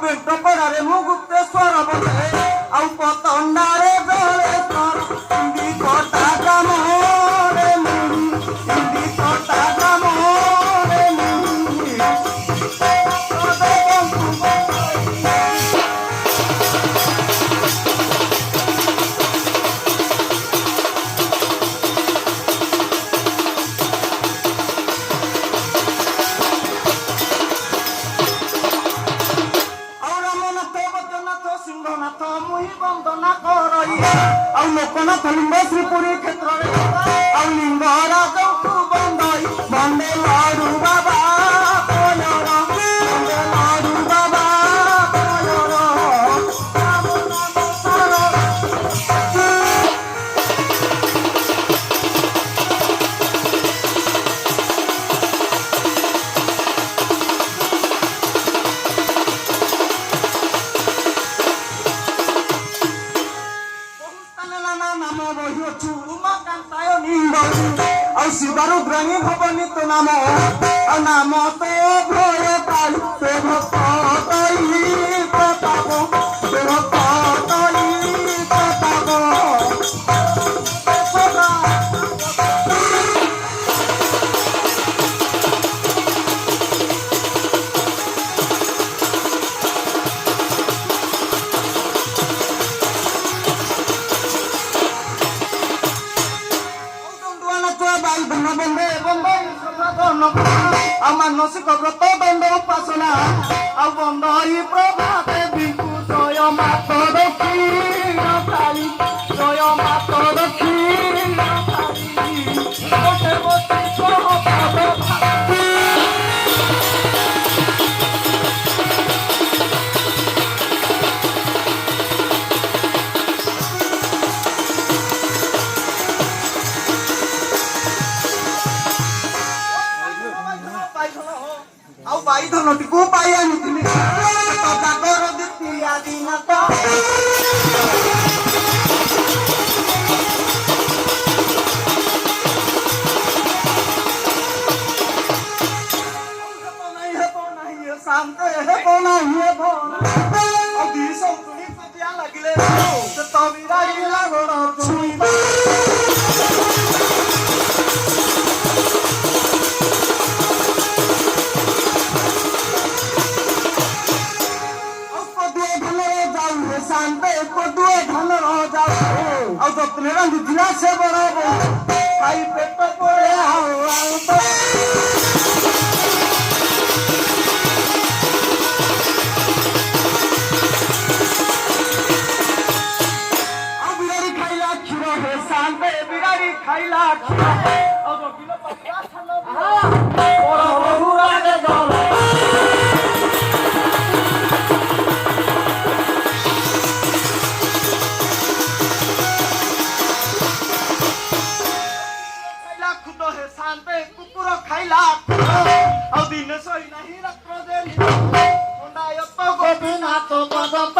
पेट पड़ारे मु गुप्तेश्वर बोले आउ पतंडारे जलेश्वर इंदी कोटा काम रे मुनि इंदी कोटा काम रे मुनि सिंहनाथ मुहि बंदना करई आउ लोकनाथ लिंग श्रीपुरी क्षेत्र आउ लिंगराज बंदई बंदे लाडू बाबा कोयर बंदे लाडू बाबा कोयर राम नाम सर नाम बही अच्छु उमाकांताय निंद और शिवरुद्राणी भवनी तो नाम और नाम तो भय पालु ते भक्त प्रताप ते भक्त प्रताप मानसिक व्रत दंड उपासना आ बंदई प्रभाते बिकु जय मात दक्षिण काली जय मात दक्षिण काली गोटे गोटे ଆଉ ପାଇ ଧନଟିକୁ ପାଇ ଆଣିଥିଲି ଜାଗର ଦ୍ୱିତୀୟା ଦିନ ତ ଶାନ୍ତ ହେବ ନାହିଁ ହେବ ଆଉ ଦି ସନ୍ତୁଳି ପୂଜା ଲାଗିଲେ ସେ ତ ବିରାଡ଼ିଲା ଗୋଡ଼ ଛୁଇଁବା ଆଉ ଯତ୍ନ ରାନ୍ଧିଥିଲା ସେ ବଡ଼ ଖାଇ ପେଟ ପଡ଼େ ଆଉ ବିରାଡ଼ି ଖାଇଲା କ୍ଷୀର ହେ ଶାନ୍ତେ ବିରାଡ଼ି ଖାଇଲା କ୍ଷୀର ଆଉ ରଖିଲ ପକା ବଡ଼ ବହୁରାରେ ଜଳ କୁକୁର ଖାଇଲା ଆଉ ଦିନେ ଶୋଇ ନାହିଁ ରାତ୍ର ଦେଲି ଖଣ୍ଡାୟତ ଗୋପୀନାଥ ପଦତ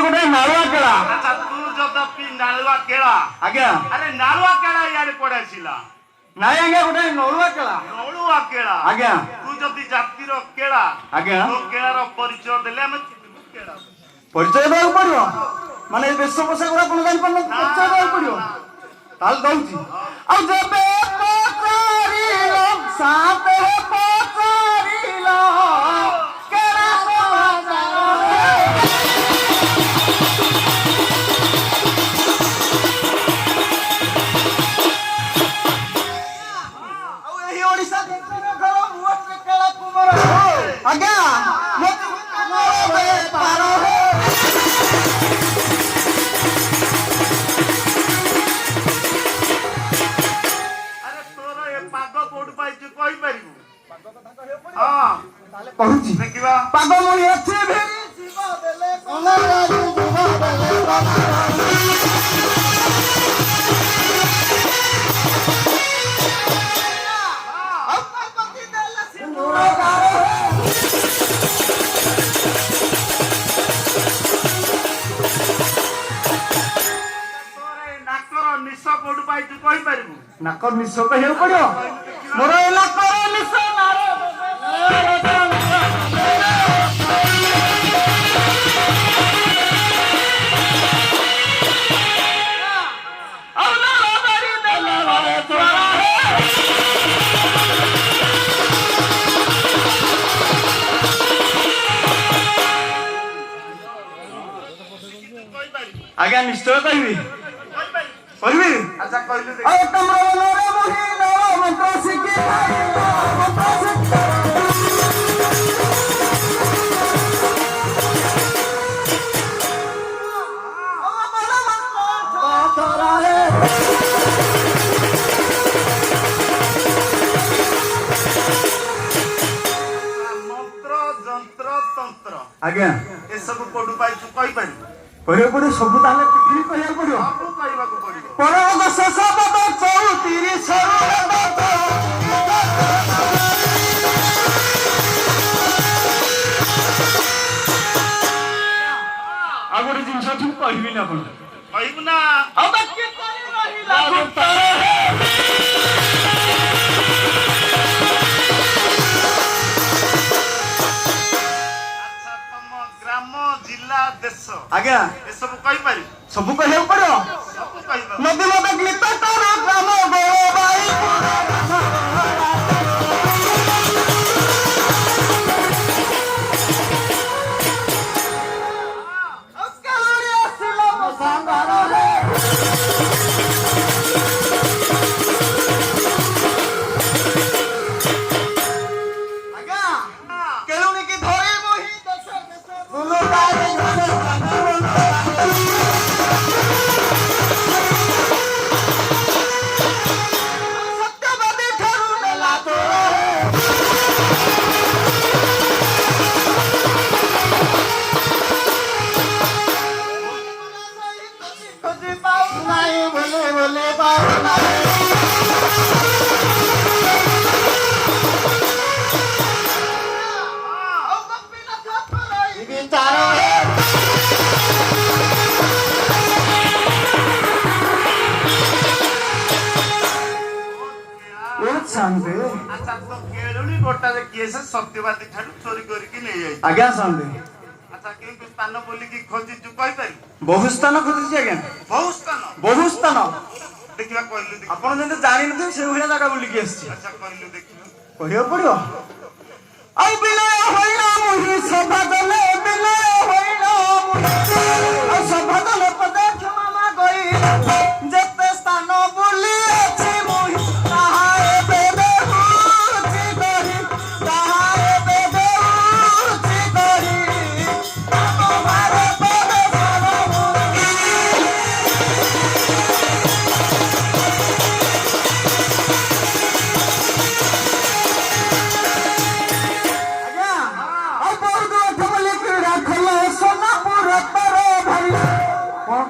ଗୋଟେ ନାଳୁଆ କେଳା ଆଚ୍ଛା ତୁ ଯଦପି ନାଳୁଆ କେଳା ଆଜ୍ଞା ଆରେ ନାଳୁଆ କେଳା ଇଆଡେ ପଡାଇଥିଲା ନାଇଁ ଆଜ୍ଞା ଗୋଟେ ନଳୁଆ କେଳା ଆଜ୍ଞା ତୁ ଯଦି ଜାତିର କେଳା ଆଜ୍ଞା ତୋ କେଳାର ପରିଚୟ ଦେଲେ ଆମେ ପରିଚୟ ଦେବାକୁ ପଡିବ ମାନେ ବେଶ ପୋଷାକ ଆପଣ ଜାଣିପାରୁନ ପରିଚୟ ଦେବାକୁ ପଡିବ ତାହେଲେ ଦଉଛି ଆଉ ଯେବେ ପଚାରିଲ ସାତେ ପଚାରିଲ କେଳା ଆଜ୍ଞା ନିଶ କୋଉଠୁ ପାଇଛୁ କହିପାରିବୁ? ନାକ ନିଶ କହିବାକୁ ପଡିବ। ମୋର ନାକର ନିଶ ଆଜ୍ଞା ନିଶ୍ଚୟ କହିବି। କହିବି? ଆଚ୍ଛା କହିଲୁ ଦେଖ। ମନ୍ତ୍ର ଯନ୍ତ୍ର ତନ୍ତ୍ର ଆଜ୍ଞା ଏସବୁ କୋଉଠୁ ପାଇଛୁ କହିପାରିବୁ? କହିବାକୁ ପଡିବ। ସବୁ ତାହେଲେ ପୃଥିବୀ କହିବାକୁ ପଡିବ। ସବୁ କହିବାକୁ ପଡିବ। ପରମ ଶେଷ ପଦ 34 ଆଉ ଗୋଟେ ଜିନିଷ ଅଛି ମୁଁ କହିବିନି ଆପଣ କହିବୁ ନା? ଆଉ ବାକି କରି ରହିଲା ଆଚ୍ଛା ତମ ଗ୍ରାମ ଜିଲ୍ଲା ଦେଶ ଆଜ୍ଞା ଏସବୁ କହିପାରିବୁ? ସବୁ କହିବାକୁ ପଡିବ। ସବୁ କହିବାକୁ। ନଦୀ ମଦ ଗୀତ ତୋର ଗ୍ରାମ ଆଚ୍ଛା ତ କେଳୁଣି ଗୋଟାରେ କିଏ ସେ ସତ୍ୟବାଦୀ ଠାରୁ ଚୋରି କରିକି ନେଇଯାଇଛି? ଆଜ୍ଞା ସାନ୍ତେ ଆଚ୍ଛା କେଉଁ ସ୍ଥାନ ବୁଲିକି ଖୋଜିଛୁ କହିପାରିବୁ? ବହୁ ସ୍ଥାନ ଖୋଜିଛି ଆଜ୍ଞା। ବହୁ ସ୍ଥାନ ବହୁ ସ୍ଥାନ ଦେଖିବା କହିଲୁ ଦେଖିବା। ଆପଣ ଯେମିତି ଜାଣିନଥିବେ ସେଇଭଳିଆ ଜାଗା ବୁଲିକି ଆସିଛି। ଆଚ୍ଛା କହିଲୁ ଦେଖିବା। କହିବାକୁ ପଡିବ। ଆଉ ବିନୟ ହଇଣ ମୁହିଁ ସଭା ଦେଲେ ବିନୟ ହଇଣ ଆଉ ସଭା ଦେଲେ ପଦେ କ୍ଷମା ମାଗଇ ଯେତେ ସ୍ଥାନ ବୁଲି ଅଛି ମୁହିଁ ତାହା ଏବେ ଦେହୁଛି କରି ତାହା ଏବେ ଦେହୁଛି କରି ଆମ ଭାରତ ଦେଶର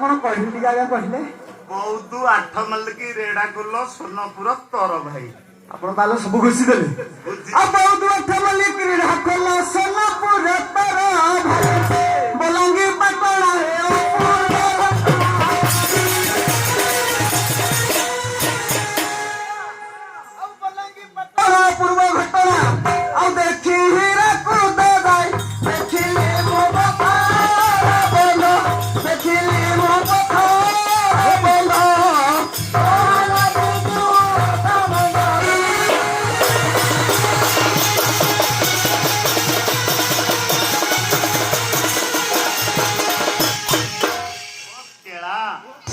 କଣ କହିଲି ଟିକେ ଆଜ୍ଞା କହିଲେ? ବହୁତ 8 ମଲ୍ଲିକି ରେଢାଖୋଲ ସୋନପୁର ତୋର ଭାଇ। ଆପଣ ତାହେଲେ ସବୁ ଘୁଷି ଦେଲେ। ଆଉ ବହୁତ 8 ମଲ୍ଲିକି ରେଢାଖୋଲ ସୋନପୁର ତୋର ଭାଇ ବଲାଙ୍ଗୀର ପାଟଣା ପୂର୍ବ ଘଟଣା ଆଉ ଦେଖି ହୀରାକୁଦ ଯାଇ ଦେଖିଲି ମୋ କଥା ବୋଲ ଦେଖିଲି ମୋ କଥା ବୋଲ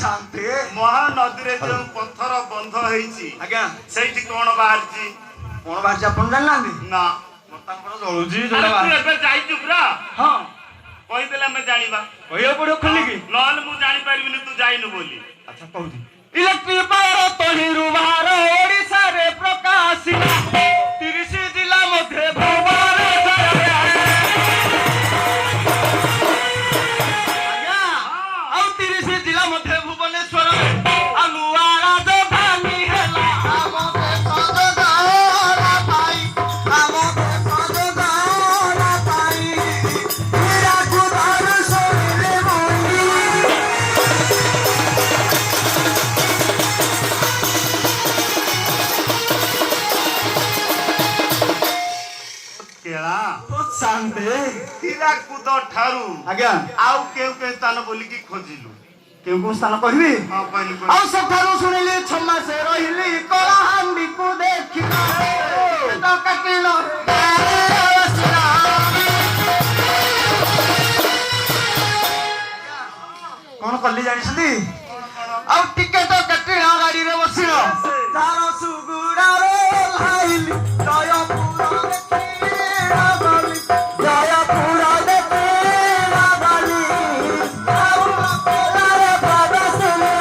ଶାନ୍ତି ମହାନଦୀରେ ଯେଉଁ ପଥର ବନ୍ଧ ହେଇଛି ଆଜ୍ଞା ସେଇଠି କଣ ବାହାରିଛି? କଣ ବାହାରିଛି ଆପଣ ଜାଣିନାହାନ୍ତି? ନା ବର୍ତ୍ତମାନ ଜଳୁଛି ତୁ ଏବେ ଯାଇଛୁ ପୁରା? ହଁ କହିଦେଲେ ଆମେ ଜାଣିବା। କହିବାକୁ ପଡିବ ଖୋଲିକି। ନହେଲେ ମୁଁ ଜାଣିପାରିବିନି ତୁ ଯାଇନୁ ବୋଲି। ଆଚ୍ଛା କହୁଛି ଇଲେକ୍ଟ୍ରିକ ପାୱାର ତହିଁରୁ ବାହାର ଓଡିଶାରେ ପ୍ରକାଶିଲା 30 ଜିଲ୍ଲା ମଧ୍ୟରେ ଭୁବନ ଆଜ୍ଞା ଆଉ 30 ଜିଲ୍ଲା ମଧ୍ୟରେ ଭୁବନେଶ୍ୱର ଆଉ ନୂଆ ରାଜଧାନୀ ହେଲା ଆମ ଦେଶ ଯୋଗାଣ ପାଇଁ ଆମ ଦେଶ ଯୋଗାଣ ପାଇଁ ହୀରାକୁଦରୁ ଶୁଣିଲେ ମଣି ଶାନ୍ତି ହୀରାକୁଦ ଠାରୁ ଆଜ୍ଞା ଆଉ କେଉଁ କେଉଁ ସ୍ଥାନ ବୁଲିକି ଖୋଜିଲୁ? କେଉଁ କେଉଁ ସ୍ଥାନ କହିବି ହଁ କହିଲୁ ଆଉ ସେଠାରୁ ଶୁଣିଲି 6 ମାସ ରହିଲି କଳାହାଣ୍ଡିକୁ ଦେଖିଲ ପେଟ କାଟିଲ କଣ କଲି ଜାଣିଛନ୍ତି ଆଉ ଟିକେଟ କାଟିଲ ଗାଡିରେ ବସିଲ ତାର ସୁଗୁଡାରେ ଓହ୍ଲାଇଲି ଜୟପୁର ଦେଖିଲ ଗଲି ଜୟପୁର ଦେଖିଲ ଗଲି ଆଉ ଅପେରାରେ ପ୍ରଦର୍ଶନୀ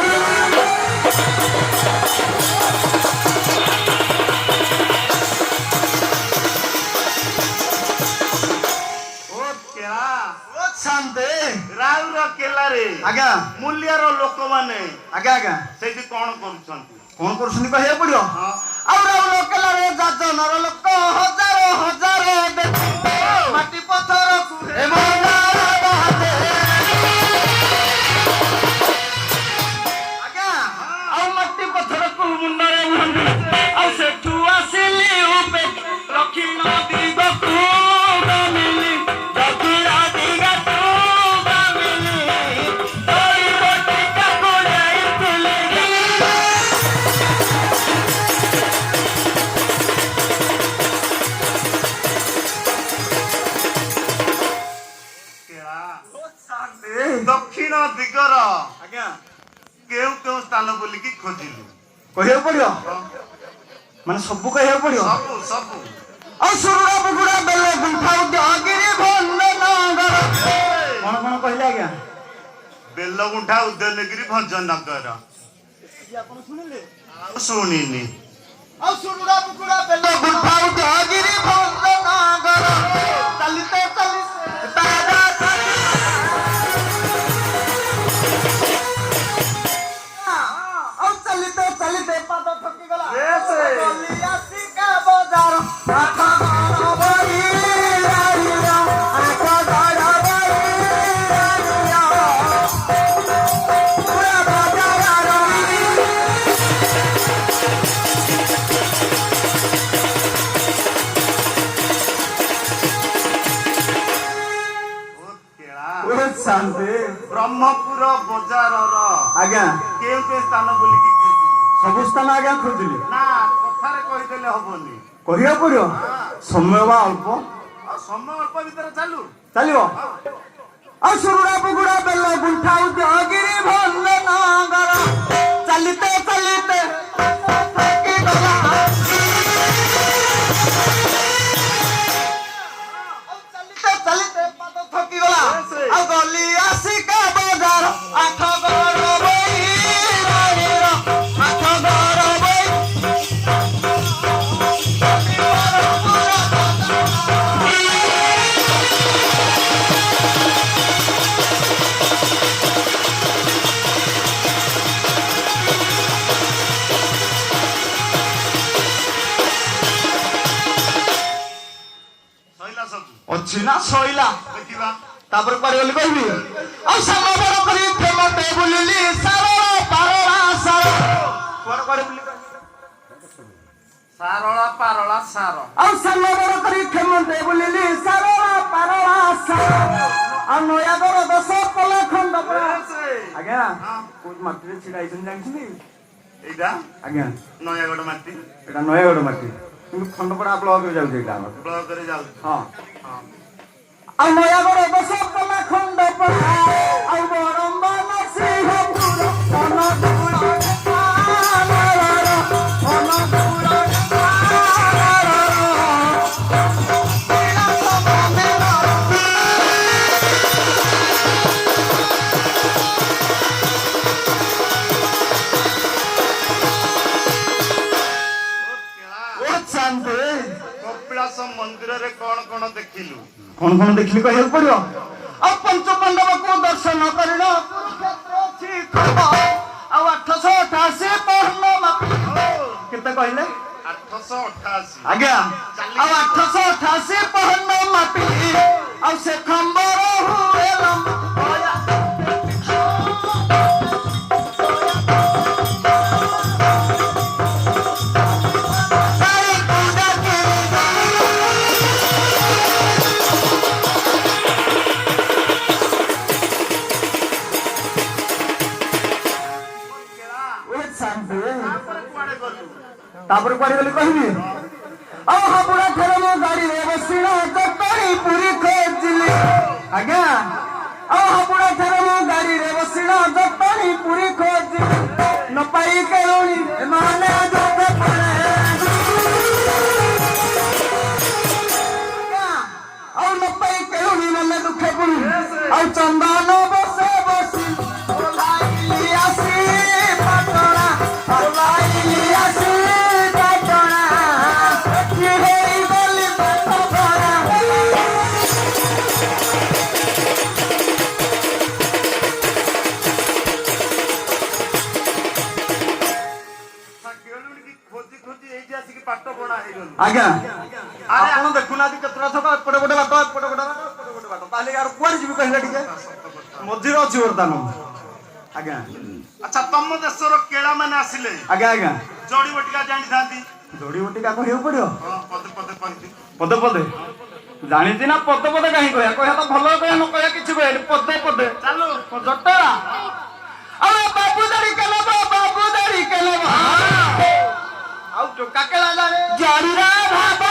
ଶାନ୍ତି ରାଉରକେଲାରେ ଆଜ୍ଞା ମୂଲ୍ୟର ଲୋକମାନେ ଆଜ୍ଞା ଆଜ୍ଞା ସେଇଠି କଣ କରୁଛନ୍ତି? କଣ କରୁଛନ୍ତି କହିବାକୁ ପଡିବ ହଁ। ଆଉ ରାଉରକେଲାରେ ଯାଜନର ଲୋକ ହଜାର ହଜାର ଦେଖି ମାଟି ପଥରକୁ ଆଜ୍ଞା ଆଉ ମାଟି ପଥରକୁ ମୁଣ୍ଡରେ ଭାଙ୍ଗି ଆଉ ସେଠୁ ଆସିଲି ଦକ୍ଷିଣ ଦିଗକୁ ଗାମିଲି ଦକ୍ଷିଣ ଦିଗକୁ ଗାମିଲି ଦଇ ବଟିକାକୁ ଯାଇଥିଲି ଦକ୍ଷିଣ ଦିଗର ଆଜ୍ଞା କେଉଁ କେଉଁ ସ୍ଥାନ ବୁଲିକି ଖୋଜିଲୁ? କହିବାକୁ ପଡିବ ମାନେ ସବୁ କହିବାକୁ ପଡିବ ସବୁ ସବୁ ଆଉ ସୁରୁଡା ବୁଗୁଡା ବେଲ ଗୁଣ୍ଠା ଉଦୟଗିରି ଭଞ୍ଜନଗର କଣ କଣ କହିଲେ ଆଜ୍ଞା ବେଲଗୁଣ୍ଠା ଉଦୟନଗିରି ଭଞ୍ଜନଗର ଆପଣ ଶୁଣିଲେ ଆଉ ଶୁଣିନି। ଆଉ ସୁରୁଡା ବୁଗୁଡା ବେଲ ଗୁଣ୍ଠା ଉଦୟଗିରି ଭଞ୍ଜନଗର ଚାଲିତେ ଚାଲିତେ ତାରା ଆଉ ଚାଲିତେ ଚାଲିତେ ପାଦ ଥକିଗଲା ଗଲି ଆସିକା ବଜାର ଆଠ ଘର ବହି ରାଇର ଆଠ ଘର ବହି ରାଇର ପୁରା ବଜାର ଶାନ୍ତି ବ୍ରହ୍ମପୁର ବଜାରର ଆଜ୍ଞା କେଉଁ କେଉଁ ସ୍ଥାନ ବୁଲିକି ଖୋଜିଲୁ? ସବୁ ସ୍ଥାନ ଆଜ୍ଞା ଖୋଜିଲି ନା କଥାରେ କହିଦେଲେ ହବନି। କହିବାକୁ ପଡିବ ସମୟ ବା ଅଳ୍ପ ଆଉ ସମୟ ଅଳ୍ପ ଭିତରେ ଚାଲୁ। ଚାଲିବ ଆଉ ସୁରୁଡା ବୁଗୁଡା ବେଲ ଗୁଣ୍ଠା ଉଦୟଗିରି ଭଞ୍ଜନଗର ଚାଲିତେ ଚାଲିତେ ଥକିଗଲା ଚାଲିତେ ଚାଲିତେ ପାଦ ଥକିଗଲା ଆଉ ଗଲି ଆସିକା ବଜାର ଆଠ ଘର ବହି ରାଇର ଆଠ ଘର ବହି ସଇଲା ସବୁ ଅଛି ନା ସଇଲା ଦେଖିବା। ତାପରେ କୁଆଡେ ଗଲି କହିବି ଆଉ ସାନ ବଡ କରି ଫେମଟେ ବୁଲିଲି ସାରଳା ପାରଳା ସାର କୁଆଡେ କୁଆଡେ ବୁଲି ସାରଳା ପାରଳା ସାର ଆଉ ସାନ ବଡ କରି ଫେମଟେ ବୁଲିଲି ସାରଳା ପାରଳା ସାର ଆଉ ନୟାଗଡ଼ 10 ପଲା ଖଣ୍ଡ ଆଜ୍ଞା କୋଉ ମାଟିରେ ଛିଡା ହେଇଛନ୍ତି ଜାଣିଛନ୍ତି ଏଇଟା ଆଜ୍ଞା ନୟାଗଡ଼ ମାଟି ଏଟା ନୟାଗଡ଼ ମାଟି କିନ୍ତୁ ଖଣ୍ଡପଡା ବ୍ଲକରେ ଯାଉଛି ଏଇଟା ଆମର ବ୍ଲକରେ ଯାଉଛି। ହଁ ହଁ। ଆଉ ନୟାଗଡ଼ 10 ପଲା ଖଣ୍ଡ ଆଉ ବରମ୍ବ ନରସିଂହପୁର ଅନଗୁଳ କପିଳାସ ମନ୍ଦିରରେ କଣ କଣ ଦେଖିଲୁ? କଣ କଣ ଦେଖିଲି କହିବାକୁ ପଡିବ ଆଉ ପଞ୍ଚ ପାଣ୍ଡବକୁ ଦର୍ଶନ କରିଲ କୁରୁକ୍ଷେତ୍ର ଅଛି ଆଉ 888 ପହ୍ନ ମାପି କେତେ କହିଲେ 888 ଆଜ୍ଞା ଆଉ 888 ପହ୍ନ ମାପି ଆଉ ସେ ଖମ୍ବର ହୁଏ ଶାନ୍ତି ତାପରେ କୁଆଡେ ଗଲୁ ତାପରେ କୁଆଡେ ଗଲି କହିବି ଆଉ ହାବୁଡା ଥରେ ମୁଁ ଗାଡିରେ ବସିଲା ଚଟଣି ପୁରୀ ଖୋଜିଲି ଆଜ୍ଞା ଆଉ ହାବୁଡା ଥରେ ମୁଁ ଗାଡିରେ ବସିଲା ଚଟଣି ପୁରୀ ଖୋଜିଲି ନ ପାଇ କେଳୁଣି ଏମାନେ ଯୋଗ ପଡେ ଆଉ ନ ପାଇ କେଳୁଣି ମନେ ଦୁଃଖେ ପୁଣି ଆଉ ଚନ୍ଦନ ବସେ ବସି ଓଲାଇଲି ଆସି ପାଟଣା ଓଲାଇଲି ଆସି ପାଟଣା କି ହେଇଗଲି ପାଠ ପଢା ଖୋଜି ଖୋଜି ଏଇଠି ଆସିକି ପାଠ ପଢା ହେଇଗଲୁ ଆଜ୍ଞା ଆପଣ ଦେଖୁନାହାନ୍ତି କେତେଟା ଛକ ଏପଟେ ଗୋଟେ ବାଟ ଏପଟେ ଗୋଟେ ବାଟ ଏପଟେ ଗୋଟେ ବାଟ ତାହେଲେ ଆର କୁଆଡେ ଯିବି କହିଲେ ଟିକେ ମଝିରେ ଅଛି ବର୍ତ୍ତମାନ ଆଜ୍ଞା ଆଚ୍ଛା ତମ ଦେଶର କେଳା ମାନେ ଆସିଲେ ଆଜ୍ଞା ଆଜ୍ଞା ଜଡି ବଟିକା ଜାଣିଥାନ୍ତି ଯୋଡି ବଟିକା କହିବାକୁ ପଡିବ ହଁ ପଦେ ପଦେ କହିବି ପଦେ ପଦେ ଜାଣିଛି ନା ପଦେ ପଦେ କାହିଁ କହିବା କହିବା ତ ଭଲ କହିବା ନ କହିବା କିଛି କହିବା ପଦେ ପଦେ ଚାଲୁ ଜଟା ଆରେ ବାବୁ ଦାଢି କେଲବ ବାବୁ ଦାଢି କେଲବ ଆଉ ଟୋକା କେଲା ଜାଣେ ଜରିରା ଭାବ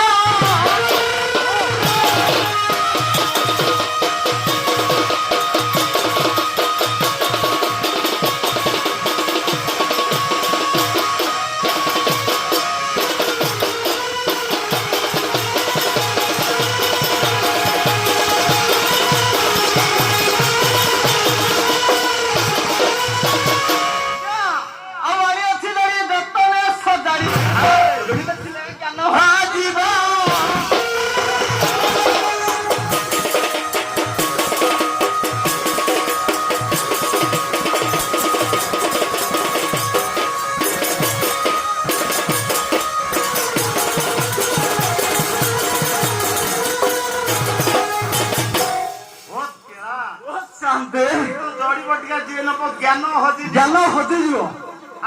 ଜଡି ବଟିକା ଯିଏ ନବ ଜ୍ଞାନ ହଜିଯିବ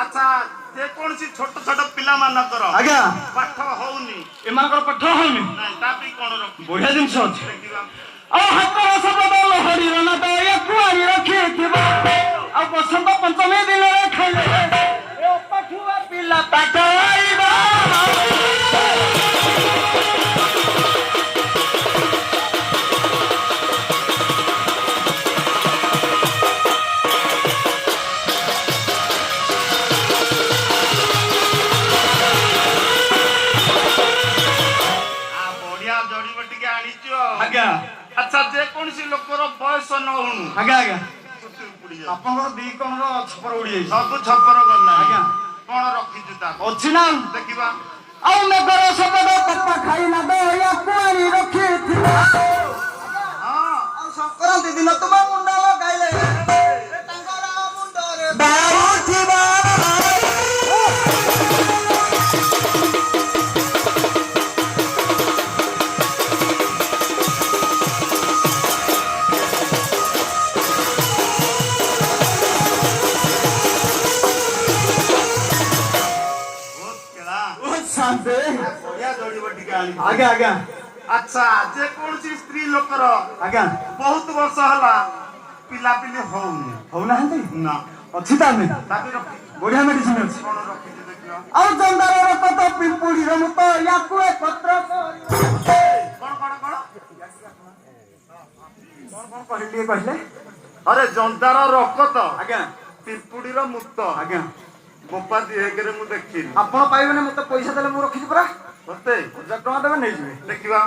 ଆଚ୍ଛା ଯେକୌଣସି ଛୋଟ ଛୋଟ ପିଲାମାନଙ୍କର ଆଜ୍ଞା ପାଠ ହଉନି ଏମାନଙ୍କର ପାଠ ହଉନି ନାଇଁ ତା ପାଇଁ କଣ ରଖି ବଢିଆ ଜିନିଷ ଅଛି ଦେଖିବା ଆଉ ହାତର ଶବଦ ଲହରୀର ନାଦ ୟାକୁ ଆଣି ରଖିଥିବ ଆଉ ବସନ୍ତ ପଞ୍ଚମୀ ଦିନରେ ଖାଇଲେ ଏ ପାଠୁଆ ପିଲା ପାଠ ଆଇବ ବଢିଆ ଜଡି ବଟିକା ଆଣିଛ ଆଜ୍ଞା ଆଚ୍ଛା ଯେକୌଣସି ଲୋକର ବୟସ ନ ହଉଣୁ ଆଜ୍ଞା ଆଜ୍ଞା ଚୁଟି ଉପୁଡି ଯାଉଛି। ଆପଣଙ୍କର ଦି କଣର ଛପର ଉଡିଯାଇଛି ସବୁ ଛପର ଗଲା ଆଜ୍ଞା କଣ ରଖିଛୁ ତା ଅଛି ନା ଦେଖିବା ଆଉ ମେଘର ଶବଦ କପା ଖାଇ ନାଦ ୟାକୁ ଆଣି ରଖିଥିବ ହଁ ଆଉ ସଂକ୍ରାନ୍ତି ଦିନ ତୁମ ମୁଣ୍ଡ ଲଗାଇଲେ ତାଙ୍କର ମୁଣ୍ଡରେ ବାଉଠିବ ଶାନ୍ତି ବଢିଆ ଜଡି ବଟିକା ଆଣିଛୁ ଆଜ୍ଞା ଆଜ୍ଞା ଆଚ୍ଛା ଯେକୌଣସି ସ୍ତ୍ରୀ ଲୋକର ଆଜ୍ଞା ବହୁତ ବର୍ଷ ହେଲା ପିଲାପିଲି ହଉନି ହଉନାହାନ୍ତି ନା ଅଛି ତାହେଲେ ତା ବି ରଖିଛୁ ବଢିଆ ମେଡିସିନ ଅଛି କଣ ରଖିଛୁ ଦେଖିବା ଆଉ ଚନ୍ଦାର କତ ପିମ୍ପୁଡିର ମୁତ ୟାକୁ ଏକତ୍ର କରି କଣ କଣ କଣ କଣ କହିଲେ ଟିକେ କହିଲେ ଆରେ ଜନ୍ଦାର ରକତ ଆଜ୍ଞା ପିମ୍ପୁଡିର ମୁକ୍ତ ଆଜ୍ଞା ବୋପା ଦିହେକରେ ମୁଁ ଦେଖିନି ଆପଣ ପାଇବେନି ମତେ ପଇସା ଦେଲେ ମୁଁ ରଖିଛି ପରା ସତେ 1000 ଟଙ୍କା ଦେବେ ନେଇଯିବେ ଦେଖିବା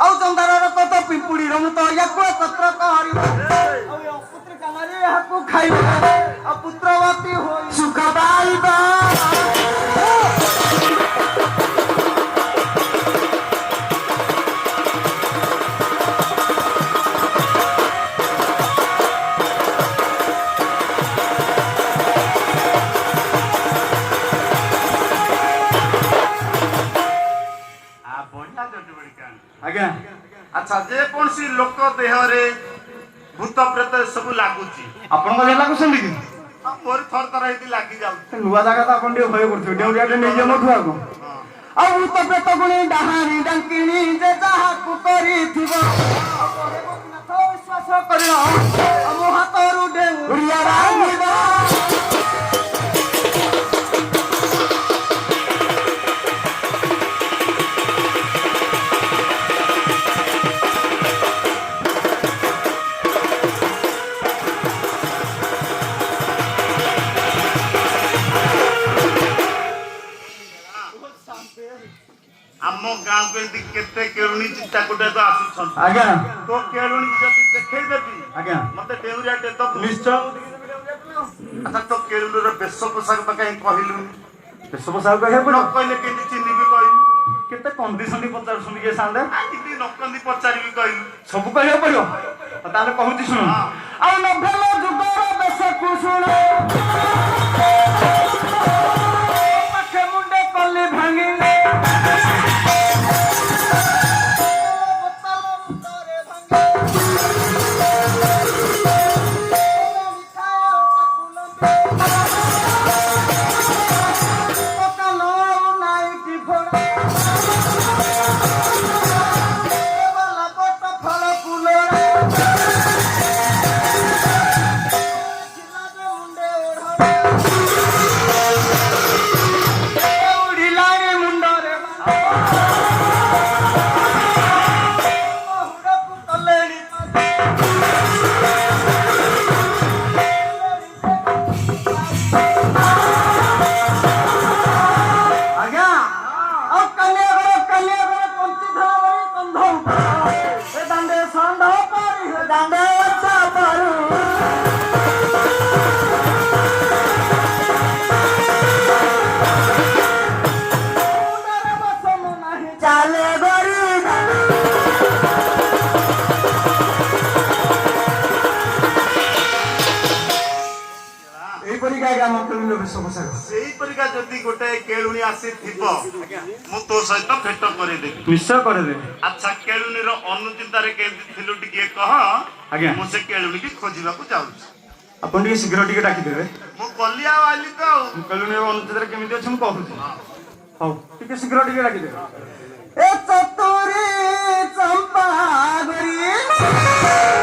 ଆଉ ଚନ୍ଦାର କତ ପିମ୍ପୁଡିର ମୁତ ୟାକୁ ଏକତ୍ର କରିବ ଆଉ ଏ ଅପୁତ୍ରିକା ମାରି ଏହାକୁ ଖାଇବ ଆଉ ପୁତ୍ରବତୀ ହୋଇ ସୁଖ ପାଇବ ଆଜ୍ଞା ଆଚ୍ଛା ଯେକୌଣସି ଲୋକ ଦେହରେ ଭୂତ ପ୍ରେତ ସବୁ ଲାଗୁଛି ଆପଣଙ୍କ ଦେହ ଲାଗୁଛନ୍ତି କି ମୋର ଥର ଥର ଏଇଠି ଲାଗି ଯାଉଛି ନୂଆ ଜାଗା ତ ଆପଣ ଟିକେ ଭୟ କରୁଥିବେ ଡେଉଁରିଆଟେ ନେଇଯିବ ମୋଠୁ ଆଗ ଆଉ ଭୂତ ପ୍ରେତ ଗୁଣି ଡାହାଣୀ ଡାଙ୍କିଣି ଯେ ଯାହାକୁ କରିଥିବ ବିଶ୍ୱାସ କରିବ ଆମ ହାତରୁ ଡେଉଁରିଆ ରାଙ୍ଗିବ ଗାଁ କୁ ଏମିତି କେତେ କେଳୁଣି ଚିତା କୋଟେ ତ ଆସୁଛନ୍ତି ଆଜ୍ଞା ତୋ କେଳୁଣି ଯଦି ଦେଖେଇଦେବି ଆଜ୍ଞା ମତେ ଡେଉଁରିଆଟେ ଦବୁ ନିଶ୍ଚୟ ଆଚ୍ଛା ତୋ କେଳୁଣିର ବେଶ ପୋଷାକ ତ କାହିଁ କହିଲୁନି ବେଶ ପୋଷାକ କହିବାକୁ ନ ପଡିବ କହିଲେ କେମିତି ଚିହ୍ନିବି କହିଲୁ କେତେ କଣ୍ଡିସନ ପଚାରୁଛନ୍ତି କିଏ ସାନ୍ଦେ ଆଜି ନକନ୍ତି ପଚାରିବି କହିଲୁ ସବୁ କହିବାକୁ ପଡିବ ତାହେଲେ କହୁଛି ଶୁଣ ଆଉ ନଭେଲ ଯୁଗର ବେଶକୁ ଶୁଣ ପାଖେ ମୁଣ୍ଡେ କଲି ଭାଙ୍ଗିଲେ ସେଇପରିକା ଯଦି ଗୋଟେ କେଳୁଣି ଆସିଥିବ ମୁଁ ତୋ ସହିତ ଭେଟ କରେଇଦେବି ନିଶ୍ଚୟ କରିଦେବି ଆଚ୍ଛା କେଳୁଣିର ଅନୁଚିନ୍ତାରେ କେମିତି ଥିଲୁ ଟିକେ କହ ଆଜ୍ଞା ମୁଁ ସେ କେଳୁଣିକି ଖୋଜିବାକୁ ଯାଉଛି ଆପଣ ଟିକେ ଶୀଘ୍ର ଟିକେ ଡାକିଦେବେ ମୁଁ ଗଲି ଆଉ ଆଇଲି ତ ଆଉ ମୁଁ କହିଲୁନି ଅନୁଚିତରେ କେମିତି ଅଛି ମୁଁ କହୁଛି ହଉ ଟିକେ ଶୀଘ୍ର ଟିକେ ଡାକିଦେବେ ଏ ଚତୁରୀ ଚମ୍ପା ଗରି